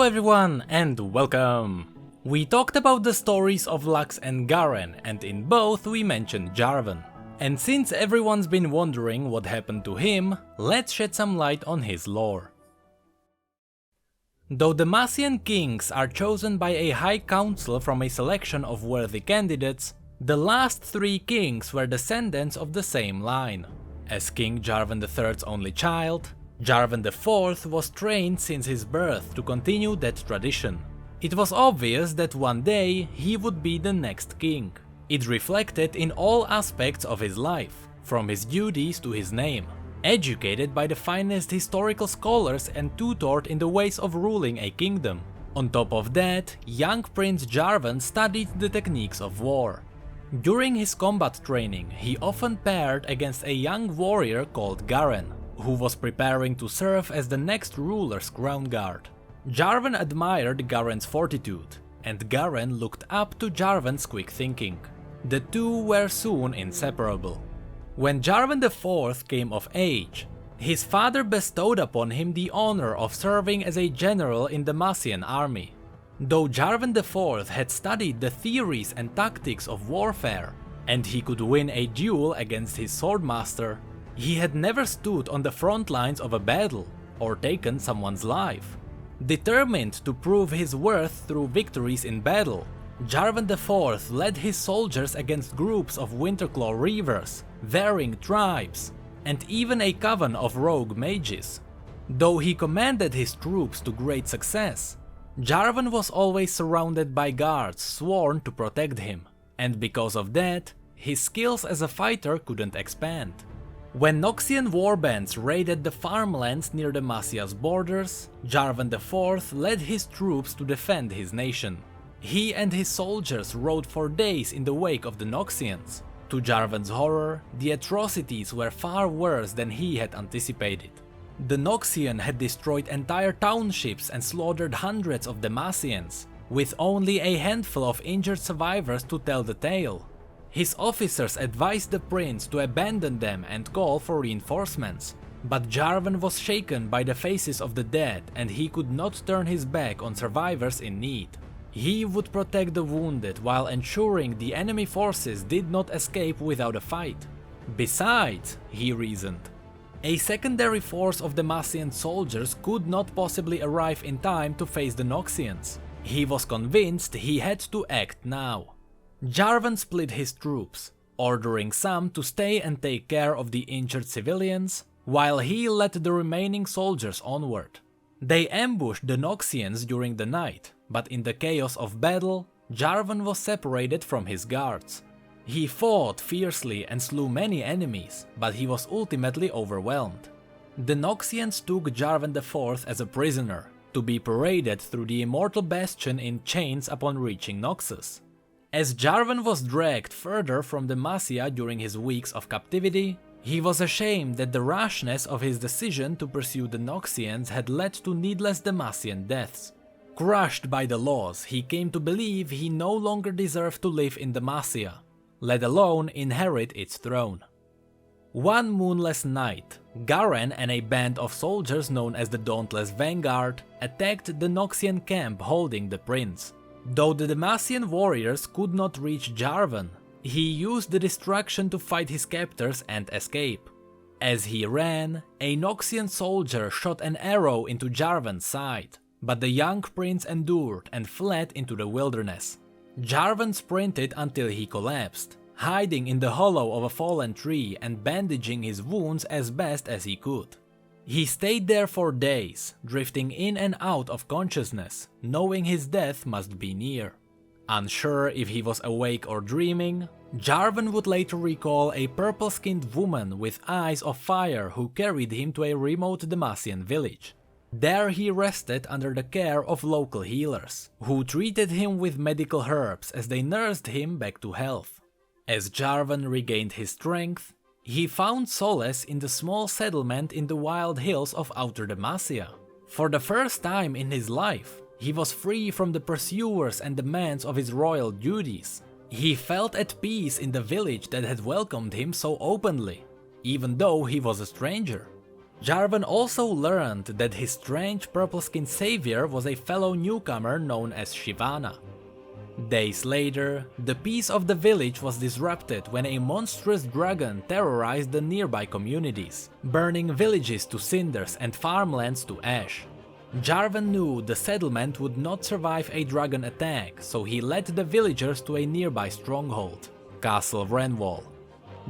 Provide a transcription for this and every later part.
everyone and welcome! We talked about the stories of Lux and Garen, and in both we mentioned Jarvan. And since everyone's been wondering what happened to him, let's shed some light on his lore. Though the Demacian kings are chosen by a high council from a selection of worthy candidates, the last three kings were descendants of the same line. As King Jarvan III's only child, Jarvan IV was trained since his birth to continue that tradition. It was obvious that one day he would be the next king. It reflected in all aspects of his life, from his duties to his name. Educated by the finest historical scholars and tutored in the ways of ruling a kingdom. On top of that, young Prince Jarvan studied the techniques of war. During his combat training, he often paired against a young warrior called Garen, who was preparing to serve as the next ruler's crown guard. Jarvan admired Garen's fortitude, and Garen looked up to Jarvan's quick thinking. The two were soon inseparable. When Jarvan IV came of age, his father bestowed upon him the honor of serving as a general in the Demacian army. Though Jarvan IV had studied the theories and tactics of warfare, and he could win a duel against his swordmaster, he had never stood on the front lines of a battle or taken someone's life. Determined to prove his worth through victories in battle, Jarvan IV led his soldiers against groups of Winterclaw Reavers, varying tribes, and even a coven of rogue mages. Though he commanded his troops to great success, Jarvan was always surrounded by guards sworn to protect him, and because of that, his skills as a fighter couldn't expand. When Noxian warbands raided the farmlands near Demacia's borders, Jarvan IV led his troops to defend his nation. He and his soldiers rode for days in the wake of the Noxians. To Jarvan's horror, the atrocities were far worse than he had anticipated. The Noxian had destroyed entire townships and slaughtered hundreds of Demacians, with only a handful of injured survivors to tell the tale. His officers advised the prince to abandon them and call for reinforcements, but Jarvan was shaken by the faces of the dead and he could not turn his back on survivors in need. He would protect the wounded while ensuring the enemy forces did not escape without a fight. Besides, he reasoned, a secondary force of Demacian soldiers could not possibly arrive in time to face the Noxians. He was convinced he had to act now. Jarvan split his troops, ordering some to stay and take care of the injured civilians, while he led the remaining soldiers onward. They ambushed the Noxians during the night, but in the chaos of battle, Jarvan was separated from his guards. He fought fiercely and slew many enemies, but he was ultimately overwhelmed. The Noxians took Jarvan IV as a prisoner, to be paraded through the immortal bastion in chains upon reaching Noxus. As Jarvan was dragged further from Demacia during his weeks of captivity, he was ashamed that the rashness of his decision to pursue the Noxians had led to needless Demacian deaths. Crushed by the loss, he came to believe he no longer deserved to live in Demacia, let alone inherit its throne. One moonless night, Garen and a band of soldiers known as the Dauntless Vanguard attacked the Noxian camp holding the prince. Though the Demacian warriors could not reach Jarvan, he used the distraction to fight his captors and escape. As he ran, a Noxian soldier shot an arrow into Jarvan's side, but the young prince endured and fled into the wilderness. Jarvan sprinted until he collapsed, hiding in the hollow of a fallen tree and bandaging his wounds as best as he could. He stayed there for days, drifting in and out of consciousness, knowing his death must be near. Unsure if he was awake or dreaming, Jarvan would later recall a purple-skinned woman with eyes of fire who carried him to a remote Demacian village. There he rested under the care of local healers, who treated him with medical herbs as they nursed him back to health. As Jarvan regained his strength, he found solace in the small settlement in the wild hills of Outer Demacia. For the first time in his life, he was free from the pursuers and demands of his royal duties. He felt at peace in the village that had welcomed him so openly, even though he was a stranger. Jarvan also learned that his strange purple-skinned savior was a fellow newcomer known as Shyvana. Days later, the peace of the village was disrupted when a monstrous dragon terrorized the nearby communities, burning villages to cinders and farmlands to ash. Jarvan knew the settlement would not survive a dragon attack, so he led the villagers to a nearby stronghold, Castle Renwall.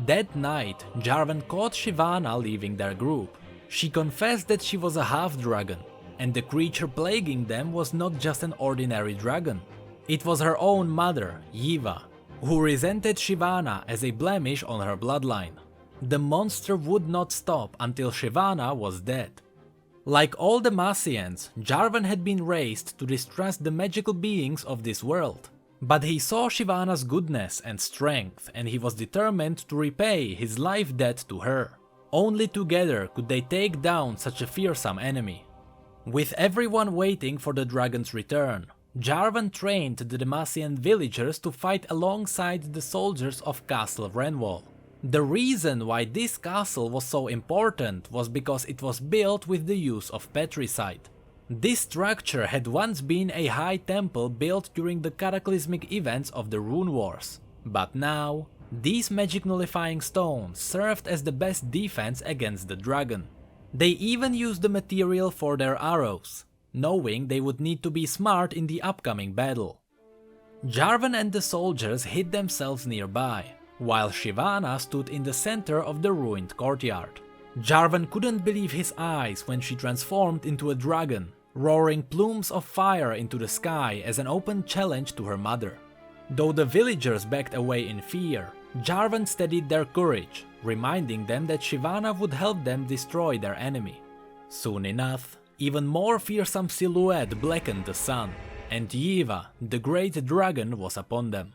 That night, Jarvan caught Shyvana leaving their group. She confessed that she was a half-dragon, and the creature plaguing them was not just an ordinary dragon. It was her own mother, Yiva, who resented Shyvana as a blemish on her bloodline. The monster would not stop until Shyvana was dead. Like all Demacians, Jarvan had been raised to distrust the magical beings of this world. But he saw Shyvana's goodness and strength, and he was determined to repay his life debt to her. Only together could they take down such a fearsome enemy. With everyone waiting for the dragon's return, Jarvan trained the Demacian villagers to fight alongside the soldiers of Castle Renwall. The reason why this castle was so important was because it was built with the use of patricide. This structure had once been a high temple built during the cataclysmic events of the Rune Wars, but now, these magic nullifying stones served as the best defense against the dragon. They even used the material for their arrows, knowing they would need to be smart in the upcoming battle. Jarvan and the soldiers hid themselves nearby, while Shyvana stood in the center of the ruined courtyard. Jarvan couldn't believe his eyes when she transformed into a dragon, roaring plumes of fire into the sky as an open challenge to her mother. Though the villagers backed away in fear, Jarvan steadied their courage, reminding them that Shyvana would help them destroy their enemy. Soon enough, even more fearsome silhouette blackened the sun, and Yiva, the great dragon, was upon them.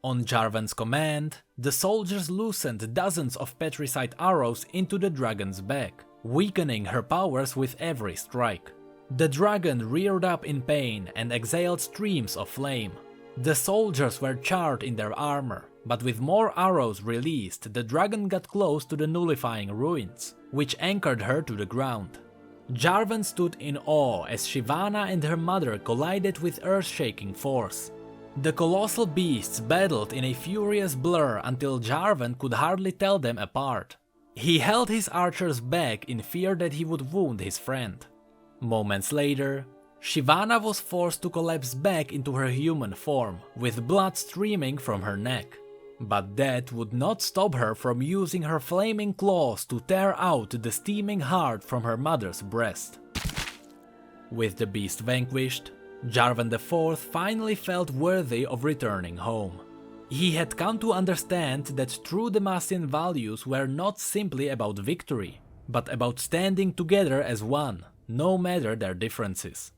On Jarvan's command, the soldiers loosened dozens of patricide arrows into the dragon's back, weakening her powers with every strike. The dragon reared up in pain and exhaled streams of flame. The soldiers were charred in their armor, but with more arrows released, the dragon got close to the nullifying ruins, which anchored her to the ground. Jarvan stood in awe as Shyvana and her mother collided with earth-shaking force. The colossal beasts battled in a furious blur until Jarvan could hardly tell them apart. He held his archers back in fear that he would wound his friend. Moments later, Shyvana was forced to collapse back into her human form, with blood streaming from her neck. But that would not stop her from using her flaming claws to tear out the steaming heart from her mother's breast. With the beast vanquished, Jarvan IV finally felt worthy of returning home. He had come to understand that true Demacian values were not simply about victory, but about standing together as one, no matter their differences.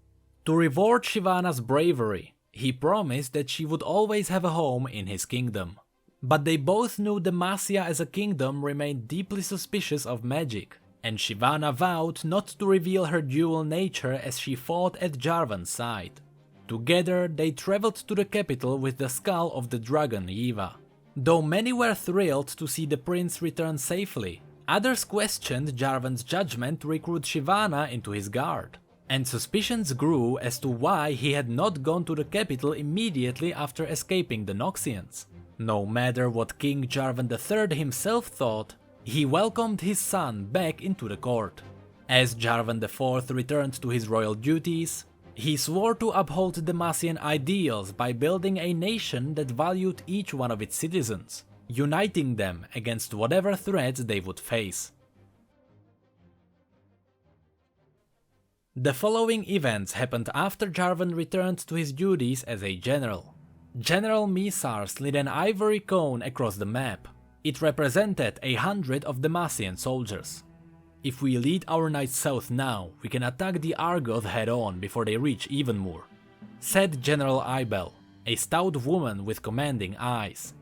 To reward Shyvana's bravery, he promised that she would always have a home in his kingdom. But they both knew Demacia as a kingdom remained deeply suspicious of magic, and Shyvana vowed not to reveal her dual nature as she fought at Jarvan's side. Together, they traveled to the capital with the skull of the dragon Yiva. Though many were thrilled to see the prince return safely, others questioned Jarvan's judgment to recruit Shyvana into his guard, and suspicions grew as to why he had not gone to the capital immediately after escaping the Noxians. No matter what King Jarvan III himself thought, he welcomed his son back into the court. As Jarvan IV returned to his royal duties, he swore to uphold Demacian ideals by building a nation that valued each one of its citizens, uniting them against whatever threats they would face. The following events happened after Jarvan returned to his duties as a general. General Misar slid an ivory cone across the map. It represented 100 of Demacian soldiers. If we lead our knights south now, we can attack the Argoth head-on before they reach Evenmoor, said General Ibel, a stout woman with commanding eyes.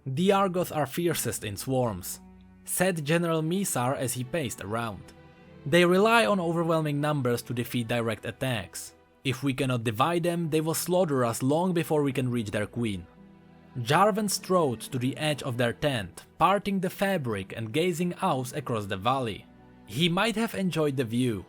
The Argoth are fiercest in swarms, said General Misar as he paced around. They rely on overwhelming numbers to defeat direct attacks. If we cannot divide them, they will slaughter us long before we can reach their queen. Jarvan strode to the edge of their tent, parting the fabric and gazing out across the valley. He might have enjoyed the view.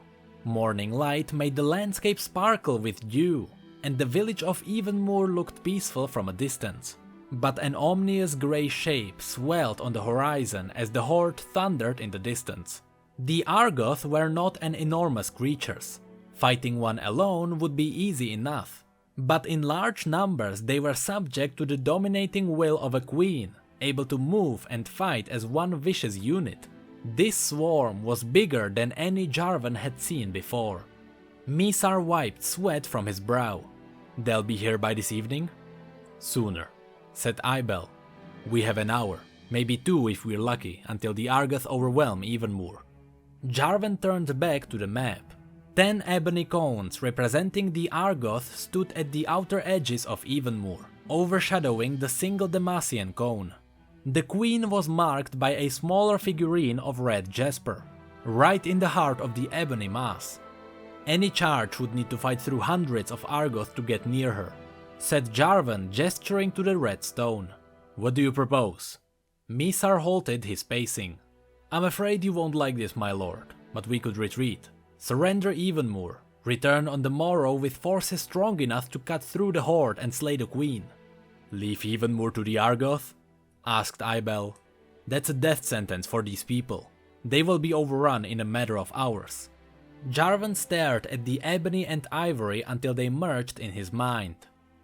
Morning light made the landscape sparkle with dew, and the village of Evenmoor looked peaceful from a distance. But an ominous grey shape swelled on the horizon as the horde thundered in the distance. The Argoth were not an enormous creatures. Fighting one alone would be easy enough. But in large numbers they were subject to the dominating will of a queen, able to move and fight as one vicious unit. This swarm was bigger than any Jarvan had seen before. Misar wiped sweat from his brow. "They'll be here by this evening?" "Sooner," said Ibel. "We have an hour, maybe two if we're lucky, until the Argoth overwhelm Evenmoor." Jarvan turned back to the map. 10 ebony cones representing the Argoth stood at the outer edges of Evenmoor, overshadowing the single Demacian cone. The queen was marked by a smaller figurine of red jasper, right in the heart of the ebony mass. Any charge would need to fight through hundreds of Argoth to get near her, said Jarvan, gesturing to the red stone. "What do you propose?" Misar halted his pacing. "I'm afraid you won't like this, my lord, but we could retreat. Surrender Evenmoor, return on the morrow with forces strong enough to cut through the horde and slay the queen." "Leave Evenmoor to the Argoth?" asked Ibel. "That's a death sentence for these people. They will be overrun in a matter of hours." Jarvan stared at the ebony and ivory until they merged in his mind.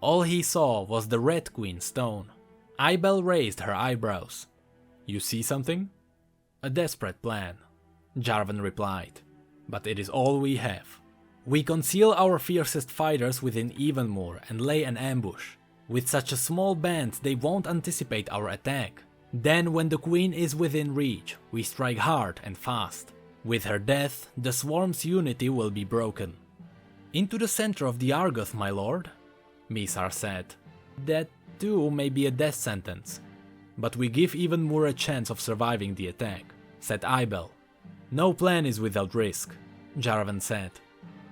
All he saw was the Red Queen stone. Ibel raised her eyebrows. "You see something?" "A desperate plan," Jarvan replied. "But it is all we have. We conceal our fiercest fighters within Evenmoor and lay an ambush. With such a small band they won't anticipate our attack. Then when the queen is within reach, we strike hard and fast. With her death, the swarm's unity will be broken." "Into the center of the Argoth, my lord," Misar said. "That too may be a death sentence." "But we give Evenmoor a chance of surviving the attack," said Ibel. "No plan is without risk," Jarvan said.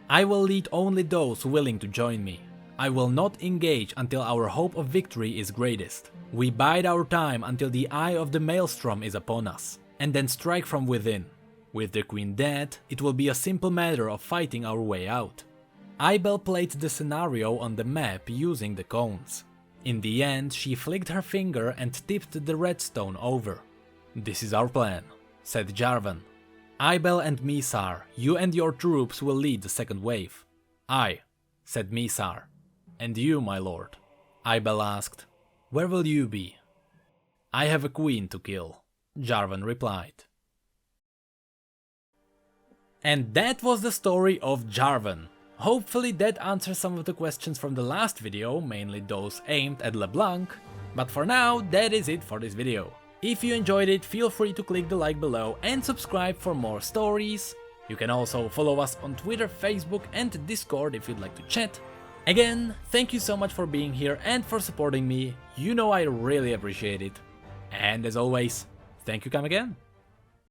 "I will lead only those willing to join me. I will not engage until our hope of victory is greatest. We bide our time until the eye of the maelstrom is upon us, and then strike from within. With the queen dead, it will be a simple matter of fighting our way out." Ibel played the scenario on the map using the cones. In the end, she flicked her finger and tipped the redstone over. "This is our plan," said Jarvan. "Ibel and Misar, you and your troops will lead the second wave." "Aye," said Misar. "And you, my lord?" Ibel asked. "Where will you be?" "I have a queen to kill," Jarvan replied. And that was the story of Jarvan. Hopefully that answers some of the questions from the last video, mainly those aimed at LeBlanc. But for now, that is it for this video. If you enjoyed it, feel free to click the like below and subscribe for more stories. You can also follow us on Twitter, Facebook and Discord if you'd like to chat. Again, thank you so much for being here and for supporting me, you know I really appreciate it. And as always, thank you come again.